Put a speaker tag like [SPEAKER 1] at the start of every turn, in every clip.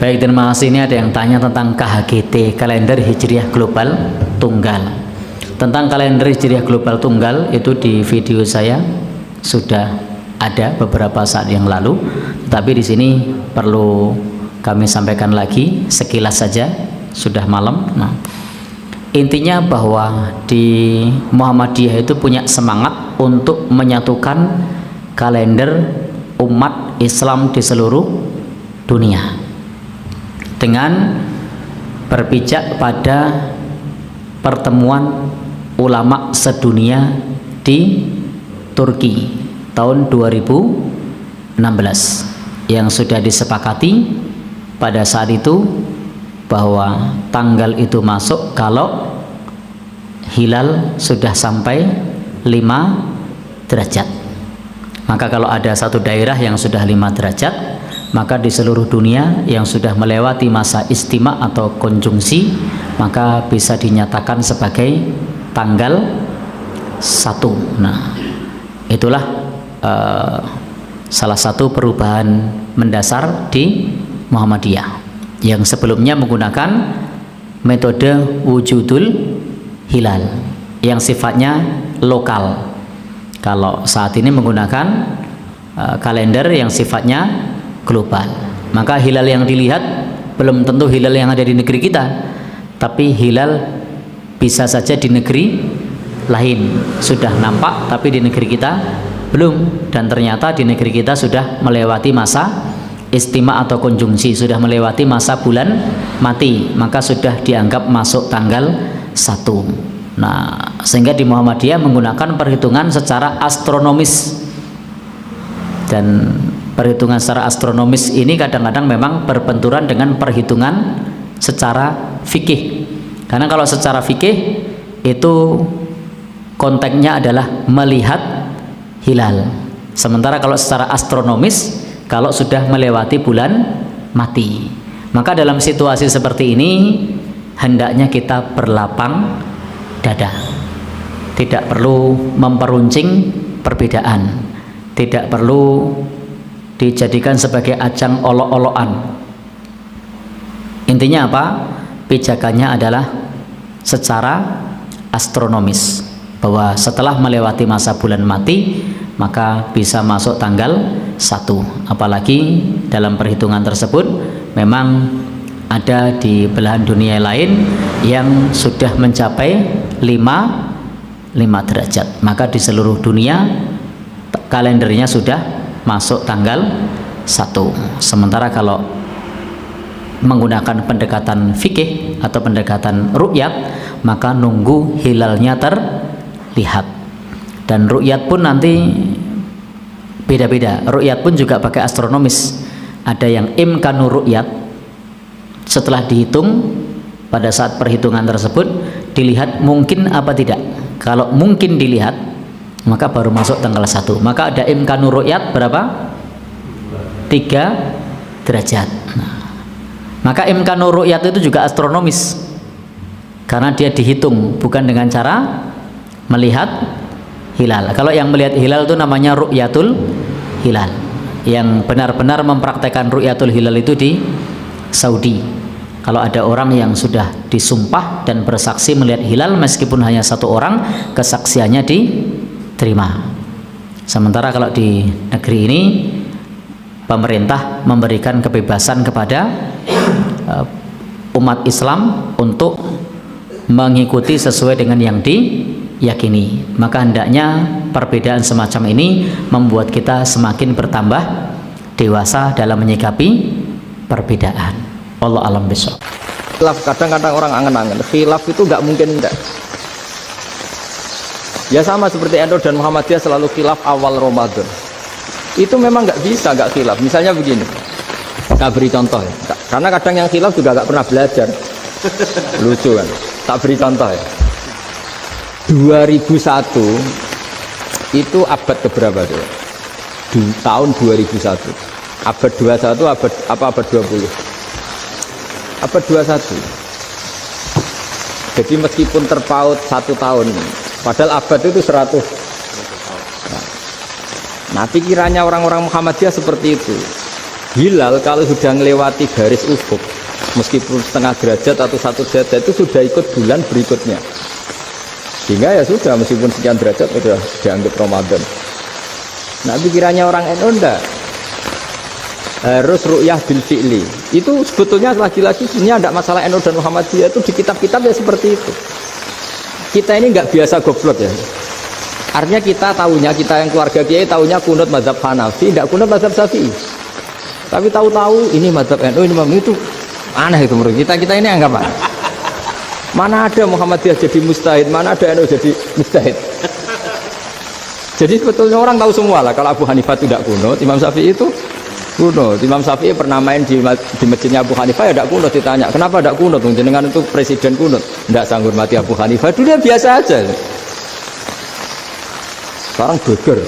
[SPEAKER 1] Baik, terima kasih. Ini ada yang tanya tentang KHGT, kalender Hijriah Global Tunggal. Tentang kalender Hijriah Global Tunggal itu di video saya sudah ada beberapa saat yang lalu, tapi di sini perlu kami sampaikan lagi sekilas saja, sudah malam. Nah, intinya bahwa di Muhammadiyah itu punya semangat untuk menyatukan kalender umat Islam di seluruh dunia dengan berpijak pada pertemuan ulama sedunia di Turki tahun 2016 yang sudah disepakati pada saat itu bahwa tanggal itu masuk kalau hilal sudah sampai 5 derajat. Maka kalau ada satu daerah yang sudah 5 derajat, maka di seluruh dunia yang sudah melewati masa istima atau konjungsi, maka bisa dinyatakan sebagai tanggal 1. Nah, itulah salah satu perubahan mendasar di Muhammadiyah yang sebelumnya menggunakan metode wujudul hilal yang sifatnya lokal. Kalau saat ini menggunakan kalender yang sifatnya global, maka hilal yang dilihat belum tentu hilal yang ada di negeri kita, tapi hilal bisa saja di negeri lain sudah nampak, tapi di negeri kita belum, dan ternyata di negeri kita sudah melewati masa istima atau konjungsi, sudah melewati masa bulan mati, maka sudah dianggap masuk tanggal 1. Nah, sehingga di Muhammadiyah menggunakan perhitungan secara astronomis, dan perhitungan secara astronomis ini kadang-kadang memang berbenturan dengan perhitungan secara fikih, karena kalau secara fikih itu konteksnya adalah melihat hilal, sementara kalau secara astronomis kalau sudah melewati bulan mati. Maka dalam situasi seperti ini hendaknya kita berlapang dada, tidak perlu memperuncing perbedaan, tidak perlu dijadikan sebagai ajang olok-olokan. Intinya apa? Pijakannya adalah secara astronomis, bahwa setelah melewati masa bulan mati maka bisa masuk tanggal 1. Apalagi dalam perhitungan tersebut memang ada di belahan dunia lain yang sudah mencapai 5 derajat, maka di seluruh dunia kalendernya sudah masuk tanggal 1. Sementara kalau menggunakan pendekatan fikih atau pendekatan ru'yat, maka nunggu hilalnya terlihat, dan ru'yat pun nanti beda-beda. Ru'yat pun juga pakai astronomis, ada yang imkanu ru'yat, setelah dihitung pada saat perhitungan tersebut dilihat mungkin apa tidak. Kalau mungkin dilihat maka baru masuk tanggal 1. Maka ada imkanu ru'yat berapa? 3 derajat. Nah, maka imkanu ru'yat itu juga astronomis, karena dia dihitung bukan dengan cara melihat hilal. Kalau yang melihat hilal itu namanya ru'yatul hilal. Yang benar-benar mempraktekkan ru'yatul hilal itu di Saudi. Kalau ada orang yang sudah disumpah dan bersaksi melihat hilal meskipun hanya 1 orang, kesaksiannya diterima. Sementara kalau di negeri ini pemerintah memberikan kebebasan kepada umat Islam untuk mengikuti sesuai dengan yang diyakini. Maka hendaknya perbedaan semacam ini membuat kita semakin bertambah dewasa dalam menyikapi perbedaan. Allah alam besok.
[SPEAKER 2] Khilaf, kadang-kadang orang angen-angen khilaf itu nggak mungkin enggak. Ya sama seperti NU dan Muhammadiyah selalu khilaf awal Ramadan. Itu memang nggak bisa nggak khilaf. Misalnya begini, tak beri contoh ya. Karena kadang yang khilaf juga nggak pernah belajar. Lucu kan? Tak beri contoh ya. 2001 itu abad keberapa tuh? Di tahun 2001. Abad 21 abad 20? Abad 21. Jadi meskipun terpaut 1 tahun, padahal abad itu 100. Nah, pikirannya orang-orang Muhammadiyah seperti itu. hilal kalau sudah melewati garis ufuk, meskipun setengah derajat atau 1 derajat itu sudah ikut bulan berikutnya. Sehingga ya sudah, meskipun sekian derajat sudah dianggap Ramadan. Nah, pikirannya orang NU enggak. Harus ru'yah bil fi'li. Itu sebetulnya lagi-lagi sebenarnya enggak masalah NU dan Muhammadiyah, itu di kitab-kitab ya seperti itu. Kita ini enggak biasa goblok ya. Artinya kita tahunya, kita yang keluarga kiai tahunya kunut mazhab Hanafi, enggak kunut mazhab Syafi'i. Tapi tahu-tahu ini mazhab NU, ini mazhab itu aneh itu menurut kita. Kita ini anggap apa? Mana ada Muhammadiyah jadi mustahid, mana ada NU jadi mustahid. Jadi sebetulnya orang tahu semua lah kalau Abu Hanifah tidak kunut, Imam Syafi'i itu kunut. Imam Syafi'i pernah main di masjidnya Abu Hanifah ya tidak kunut, ditanya kenapa tidak kunut, jenengan itu presiden kunut, tidak sanggup mati Abu Hanifah, dulu dia biasa aja. Sekarang geger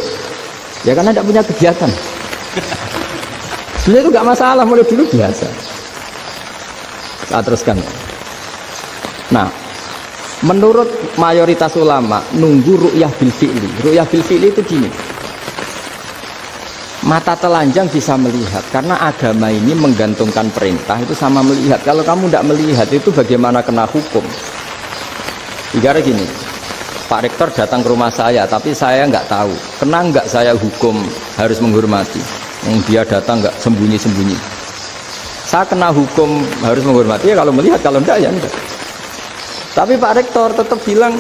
[SPEAKER 2] ya karena tidak punya kegiatan. Sebenarnya itu nggak masalah, mulai dulu biasa. Saya teruskan. Nah, menurut mayoritas ulama nunggu ru'yah bil fi'li. Ru'yah bil fi'li itu gini, mata telanjang bisa melihat, karena agama ini menggantungkan perintah itu sama melihat. Kalau kamu tidak melihat itu bagaimana kena hukum? Ibarat gini, Pak Rektor datang ke rumah saya tapi saya nggak tahu, kena nggak saya hukum harus menghormati? Dia datang nggak sembunyi-sembunyi, saya kena hukum harus menghormati ya kalau melihat, kalau enggak ya enggak. Tapi Pak Rektor tetap bilang,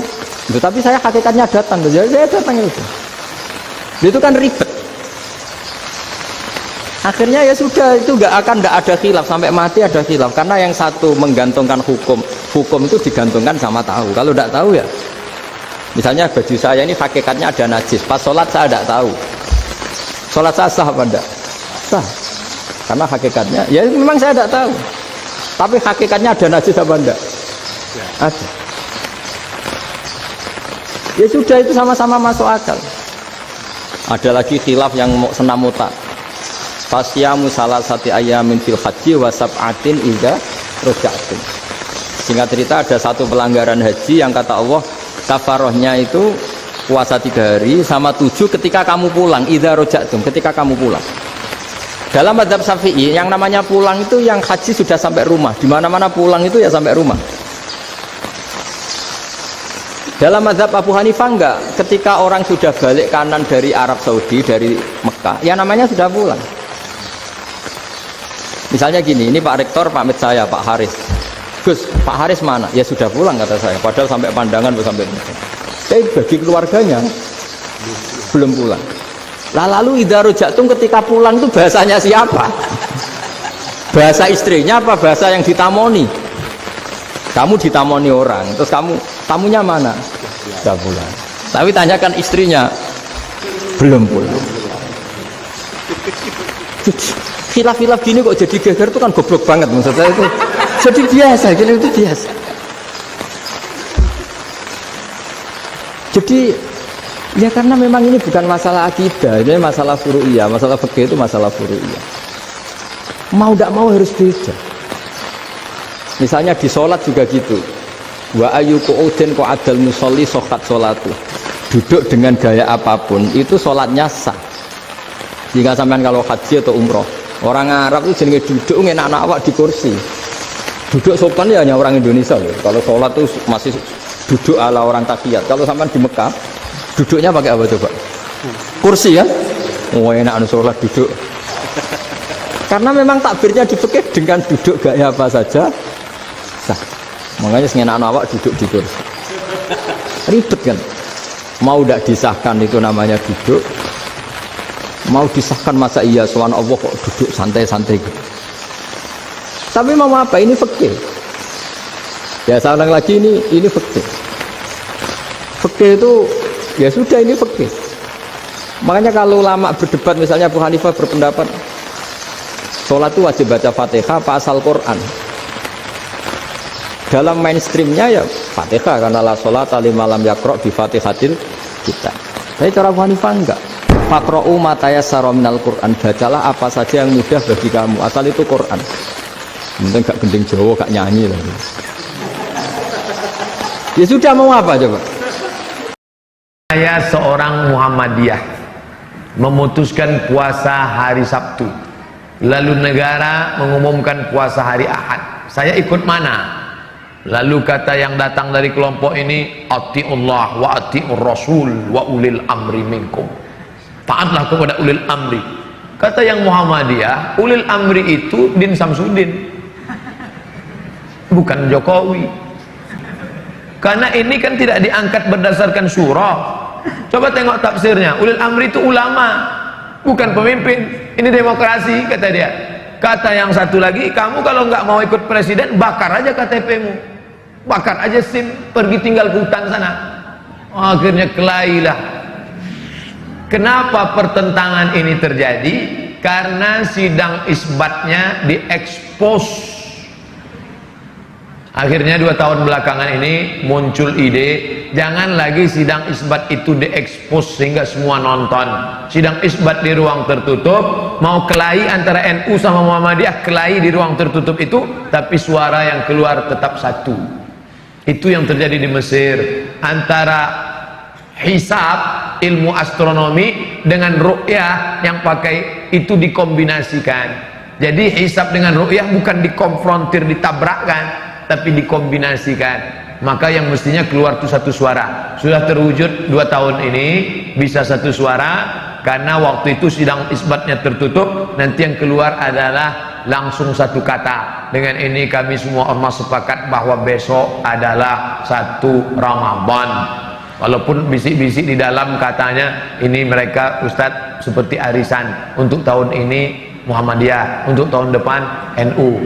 [SPEAKER 2] tapi saya hakikatnya datang, jadi saya datang itu. Itu kan ribet. Akhirnya ya sudah, itu nggak ada khilaf sampai mati, ada khilaf karena yang satu menggantungkan hukum itu digantungkan sama tahu. Kalau tidak tahu ya, misalnya baju saya ini hakikatnya ada najis, pas sholat saya tidak tahu, sholat saya sah apa enggak? Sah, karena hakikatnya ya memang saya tidak tahu, tapi hakikatnya ada najis apa enggak? Ada. Ya sudah, itu sama-sama masuk akal. Ada lagi khilaf yang senam otak. Fasyamu salasati ayamin fil haji wa sab'atin idza raja'tum. Singkat cerita ada satu pelanggaran haji yang kata Allah kafarohnya itu puasa 3 hari sama 7 ketika kamu pulang, idza raja'tum, ketika kamu pulang. Dalam mazhab Syafi'i yang namanya pulang itu yang haji sudah sampai rumah. Di mana-mana pulang itu ya sampai rumah. Dalam mazhab Abu Hanifah enggak, ketika orang sudah balik kanan dari Arab Saudi, dari Mekah, ya namanya sudah pulang. Misalnya gini, ini Pak Rektor pamit saya, Pak Haris. Gus, Pak Haris mana? Ya sudah pulang kata saya, padahal sampai Pandangan sampai Mekah. Tapi bagi keluarganya belum pulang. Lalu idza raja'tum ketika pulang itu bahasanya siapa? Bahasa istrinya apa bahasa yang ditamoni? Kamu ditamoni orang, terus tamunya mana? Sudah pulang. Tapi tanyakan istrinya, belum pulang. Khilaf-khilaf gini kok jadi geger itu kan goblok banget maksud saya itu. Jadi biasa, gini itu biasa. Jadi ya karena memang ini bukan masalah akidah, ini masalah furu'iyah, masalah fikih itu masalah furu'iyah. Mau tidak mau harus beda. Misalnya di sholat juga gitu. Wa ayyuku udin ko adal musolli sokat sholatu. Duduk dengan gaya apapun itu sholatnya sah. Jika sampean kalau haji atau umroh, orang Arab itu jenenge duduk enak-enak awak di kursi. Duduk sopan ya hanya orang Indonesia loh. Kalau sholat itu masih duduk ala orang takiyat. Kalau sampean di Mekah, duduknya pakai apa coba? Kursi ya. Oh enak sholat duduk. Karena memang takbirnya di fikih dengan duduk gaya apa saja. Makanya sengenak awak duduk di kursi. Ribet kan? Mau tidak disahkan itu namanya duduk. Mau disahkan masa iya soal Allah kok duduk santai-santai gitu. Tapi mau apa? Ini fikih. Ya saya ulang lagi, ini fikih. Fikih itu ya sudah, ini fikih. Makanya kalau ulama berdebat, misalnya Abu Hanifah berpendapat sholat itu wajib baca Fatihah apa asal Quran. Dalam mainstreamnya ya Fatihah, karena la sholata liman lam yaqra' bi Fatihatil kitab. Tapi cara Abu Hanifah enggak. Faqra'u ma tayassara minal Qur'an, bacalah apa saja yang mudah bagi kamu, asal itu Quran. Mungkin enggak gending Jawa, enggak nyanyi lagi. Ya sudah, mau apa coba?
[SPEAKER 3] Saya seorang Muhammadiyah memutuskan puasa hari Sabtu. Lalu negara mengumumkan puasa hari Ahad. Saya ikut mana? Lalu kata yang datang dari kelompok ini, atiullah wa atiur rasul wa ulil amri minkum. Taatlah kepada ulil amri. Kata yang Muhammadiyah, ulil amri itu Din Samsudin, bukan Jokowi. Karena ini kan tidak diangkat berdasarkan surah. Coba tengok tafsirnya. Ulil amri itu ulama, bukan pemimpin. Ini demokrasi, kata dia. Kata yang satu lagi, kamu kalau nggak mau ikut presiden, bakar aja KTP-mu, bakar aja SIM, pergi tinggal ke hutan sana. Akhirnya kelailah. Kenapa pertentangan ini terjadi? Karena sidang isbatnya diekspos. Akhirnya 2 tahun belakangan ini muncul ide, jangan lagi sidang isbat itu diekspos sehingga semua nonton. Sidang isbat di ruang tertutup, mau kelahi antara NU sama Muhammadiyah, kelahi di ruang tertutup itu, tapi suara yang keluar tetap satu. Itu yang terjadi di Mesir, antara hisab, ilmu astronomi, dengan ru'yah yang pakai itu dikombinasikan. Jadi hisab dengan ru'yah bukan dikonfrontir, ditabrakkan, tapi dikombinasikan. Maka yang mestinya keluar itu satu suara. Sudah terwujud 2 tahun ini bisa satu suara, karena waktu itu sidang isbatnya tertutup, nanti yang keluar adalah langsung satu kata. Dengan ini kami semua ormas sepakat bahwa besok adalah 1 Ramadan. Walaupun bisik-bisik di dalam katanya ini mereka Ustadz seperti arisan, untuk tahun ini Muhammadiyah, untuk tahun depan NU.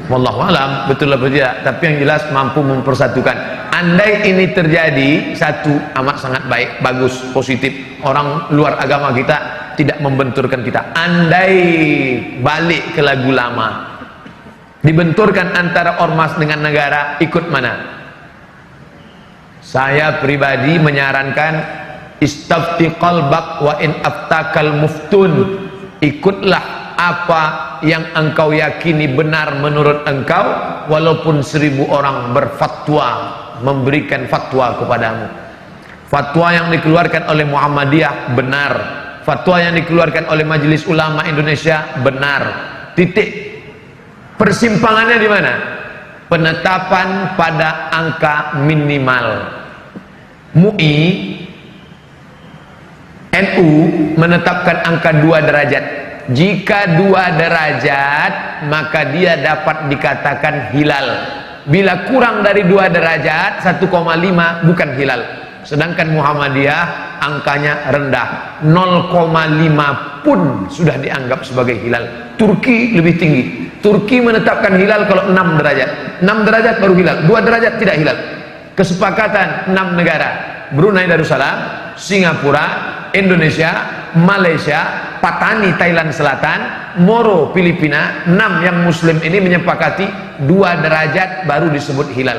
[SPEAKER 3] Wallahu alam, betul atau tidak, tapi yang jelas mampu mempersatukan. Andai ini terjadi, satu, amat sangat baik, bagus, positif. Orang luar agama kita tidak membenturkan kita. Andai balik ke lagu lama, dibenturkan antara ormas dengan negara, ikut mana? Saya pribadi menyarankan istafti qalbak wa in aftakal muftun. Ikutlah apa yang engkau yakini benar menurut engkau, walaupun 1000 orang berfatwa, memberikan fatwa kepadamu. Fatwa yang dikeluarkan oleh Muhammadiyah benar, fatwa yang dikeluarkan oleh Majelis Ulama Indonesia benar. Titik. Persimpangannya di mana? Penetapan pada angka minimal. MUI, NU menetapkan angka 2 derajat. Jika 2 derajat, maka dia dapat dikatakan hilal. Bila kurang dari 2 derajat, 1,5, bukan hilal. Sedangkan Muhammadiyah angkanya rendah, 0,5 pun sudah dianggap sebagai hilal. Turki lebih tinggi. Turki menetapkan hilal kalau 6 derajat. 6 derajat baru hilal, 2 derajat tidak hilal. Kesepakatan 6 negara: Brunei Darussalam, Singapura, Indonesia, Malaysia, Patani Thailand Selatan, Moro Filipina. 6 yang muslim ini menyepakati 2 derajat baru disebut hilal.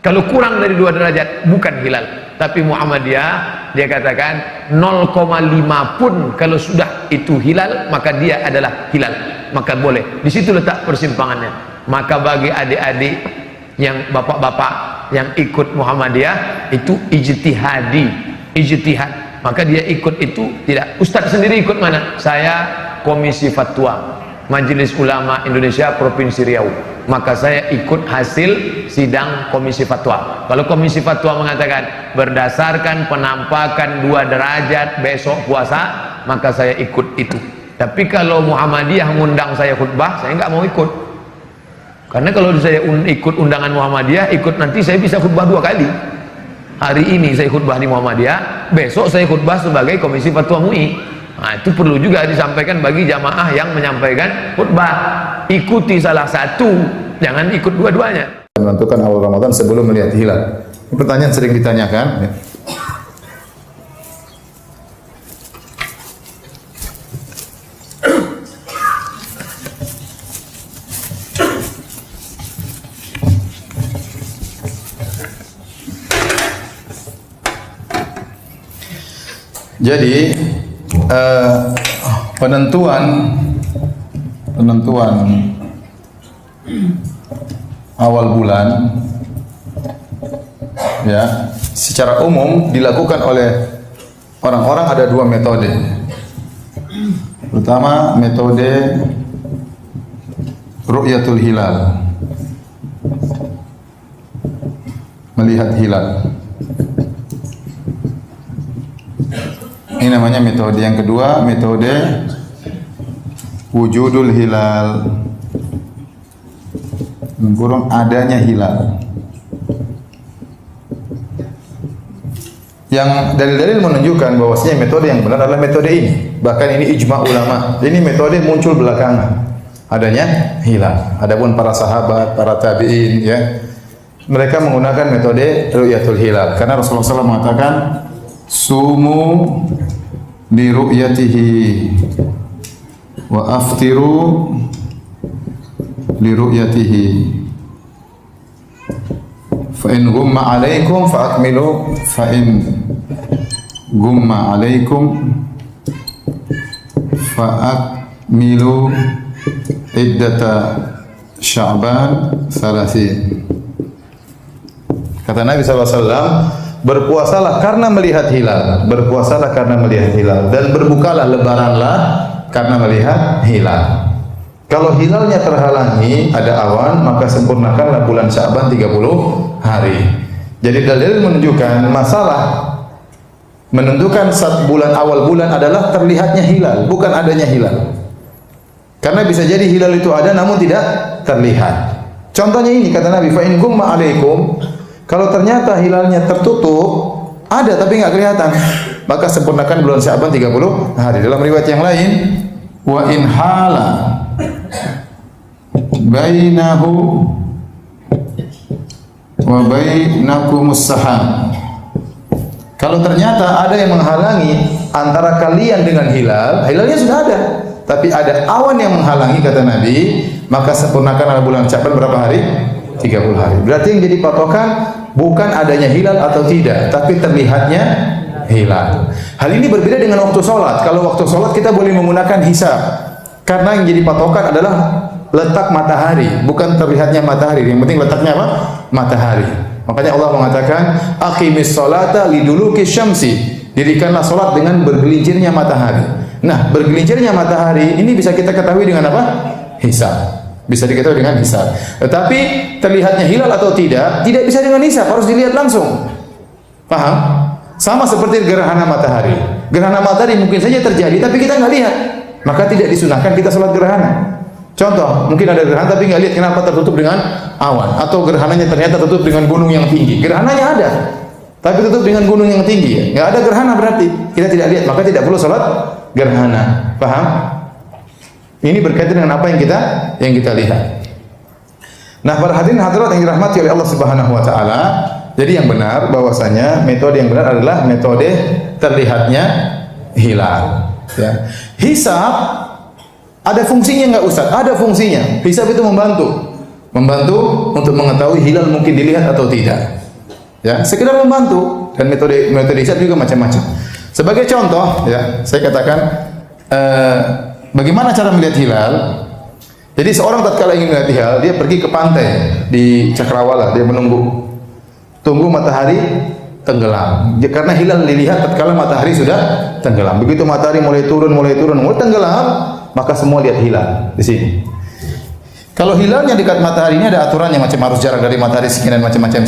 [SPEAKER 3] Kalau kurang dari 2 derajat bukan hilal. Tapi Muhammadiyah dia katakan 0,5 pun kalau sudah itu hilal, maka dia adalah hilal, maka boleh. Di situ letak persimpangannya. Maka bagi adik-adik yang bapak-bapak yang ikut Muhammadiyah itu ijtihadi, ijtihad, maka dia ikut itu tidak. Ustadz sendiri ikut mana? Saya Komisi Fatwa Majelis Ulama Indonesia Provinsi Riau, maka saya ikut hasil sidang Komisi Fatwa. Kalau Komisi Fatwa mengatakan berdasarkan penampakan 2 derajat besok puasa, maka saya ikut itu. Tapi kalau Muhammadiyah mengundang saya khutbah, saya nggak mau ikut. Karena kalau saya ikut undangan Muhammadiyah, ikut nanti saya bisa khutbah 2 kali. Hari ini saya khutbah di Muhammadiyah, besok saya khutbah sebagai Komisi Fatwa MUI. Nah, itu perlu juga disampaikan bagi jamaah yang menyampaikan khutbah. Ikuti salah satu, jangan ikut dua-duanya.
[SPEAKER 4] Menentukan awal Ramadan sebelum melihat hilal. Ini pertanyaan sering ditanyakan. Jadi penentuan awal bulan ya secara umum dilakukan oleh orang-orang ada 2 metode. Pertama metode ru'yatul hilal. Melihat hilal. Ini namanya metode yang kedua, metode wujudul hilal. Kurang adanya hilal. Yang dalil-dalil menunjukkan bahwasanya metode yang benar adalah metode ini. Bahkan ini ijma' ulama. Ini metode muncul belakangan. Adanya hilal. Adapun para sahabat, para tabi'in ya, mereka menggunakan metode ru'yatul hilal karena Rasulullah SAW mengatakan sumu li ru'yatihi wa aftiru li ru'yatihi fa in ghumma alaikum fa akmilu fa in ghumma alaikum fa akmilu iddata Sya'ban 30. Kata Nabi SAW, berpuasalah karena melihat hilal, berpuasalah karena melihat hilal, dan berbukalah lebaranlah karena melihat hilal. Kalau hilalnya terhalangi, ada awan, maka sempurnakanlah bulan Sya'ban 30 hari. Jadi dalil menunjukkan masalah menentukan saat bulan awal bulan adalah terlihatnya hilal, bukan adanya hilal. Karena bisa jadi hilal itu ada namun tidak terlihat. Contohnya ini kata Nabi, fa in gumma alaikum, kalau ternyata hilalnya tertutup, ada tapi enggak kelihatan, maka sempurnakan bulan Sya'ban 30 hari. Dalam riwayat yang lain, wa in hala bainahu wa bainakumus saham. Kalau ternyata ada yang menghalangi antara kalian dengan hilal, hilalnya sudah ada, tapi ada awan yang menghalangi kata Nabi, maka sempurnakan bulan Sya'ban berapa hari? 30 hari. Berarti yang jadi patokan bukan adanya hilal atau tidak, tapi terlihatnya hilal. Hal ini berbeda dengan waktu sholat. Kalau waktu sholat kita boleh menggunakan hisab, karena yang jadi patokan adalah letak matahari, bukan terlihatnya matahari. Yang penting letaknya apa? Matahari. Makanya Allah mengatakan, aqimis sholata liduluki syamsi. Dirikanlah sholat dengan bergelincirnya matahari. Nah, bergelincirnya matahari ini bisa kita ketahui dengan apa? Hisab. Bisa diketahui dengan hisab. Tetapi terlihatnya hilal atau tidak bisa dengan hisab, harus dilihat langsung. Paham? Sama seperti gerhana matahari. Gerhana matahari mungkin saja terjadi, tapi kita nggak lihat. Maka tidak disunahkan kita sholat gerhana. Contoh, mungkin ada gerhana tapi nggak lihat kenapa tertutup dengan awan, atau gerhananya ternyata tertutup dengan gunung yang tinggi. Gerhananya ada, tapi tutup dengan gunung yang tinggi. Nggak ada gerhana berarti kita tidak lihat, maka tidak perlu sholat gerhana. Paham? Ini berkaitan dengan apa yang kita lihat. Nah, para hadirin hadirat yang dirahmati oleh Allah Subhanahu wa taala, jadi yang benar bahwasanya metode yang benar adalah metode terlihatnya hilal, ya. Hisab ada fungsinya enggak Ustaz? Ada fungsinya. Hisab itu membantu untuk mengetahui hilal mungkin dilihat atau tidak. Ya, sekedar membantu, dan metode hisab juga macam-macam. Sebagai contoh, ya, saya katakan bagaimana cara melihat hilal? Jadi seorang tatkala ingin melihat hilal, dia pergi ke pantai di Cakrawala, dia tunggu matahari tenggelam. Karena hilal dilihat tatkala matahari sudah tenggelam. Begitu matahari mulai turun, mulai tenggelam, maka semua lihat hilal di sini. Kalau hilalnya dekat matahari, ini ada aturannya, macam harus jarak dari matahari sekian dan macam-macam.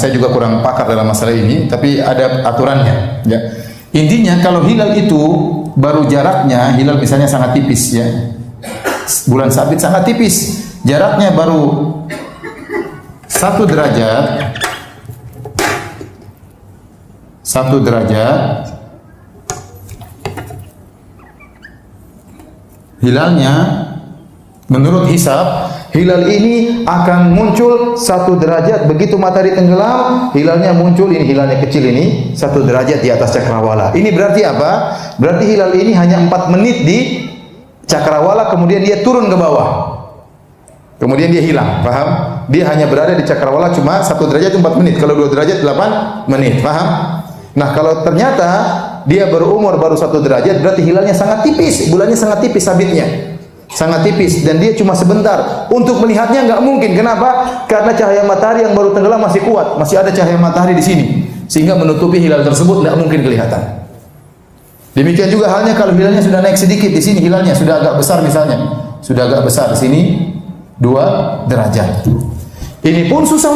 [SPEAKER 4] Saya juga kurang pakar dalam masalah ini, tapi ada aturannya. Ya. Intinya kalau hilal itu baru jaraknya, hilal misalnya sangat tipis, ya. Bulan sabit sangat tipis, jaraknya baru 1 derajat. 1 derajat. Hilalnya menurut hisab, hilal ini akan muncul 1 derajat begitu matahari tenggelam, hilalnya muncul, ini hilalnya kecil ini 1 derajat di atas Cakrawala. Ini berarti apa? Berarti hilal ini hanya 4 menit di Cakrawala, kemudian dia turun ke bawah. Kemudian dia hilang, paham? Dia hanya berada di Cakrawala cuma 1 derajat 4 menit, kalau 2 derajat 8 menit, paham? Nah, kalau ternyata dia berumur baru 1 derajat, berarti hilalnya sangat tipis, bulannya sangat tipis, sabitnya sangat tipis, dan dia cuma sebentar. Untuk melihatnya nggak mungkin. Kenapa? Karena cahaya matahari yang baru tenggelam masih kuat, masih ada cahaya matahari di sini, sehingga menutupi hilal tersebut nggak mungkin kelihatan. Demikian juga halnya kalau hilalnya sudah naik sedikit di sini, hilalnya sudah agak besar misalnya, sudah agak besar di sini, 2 derajat. Ini pun susah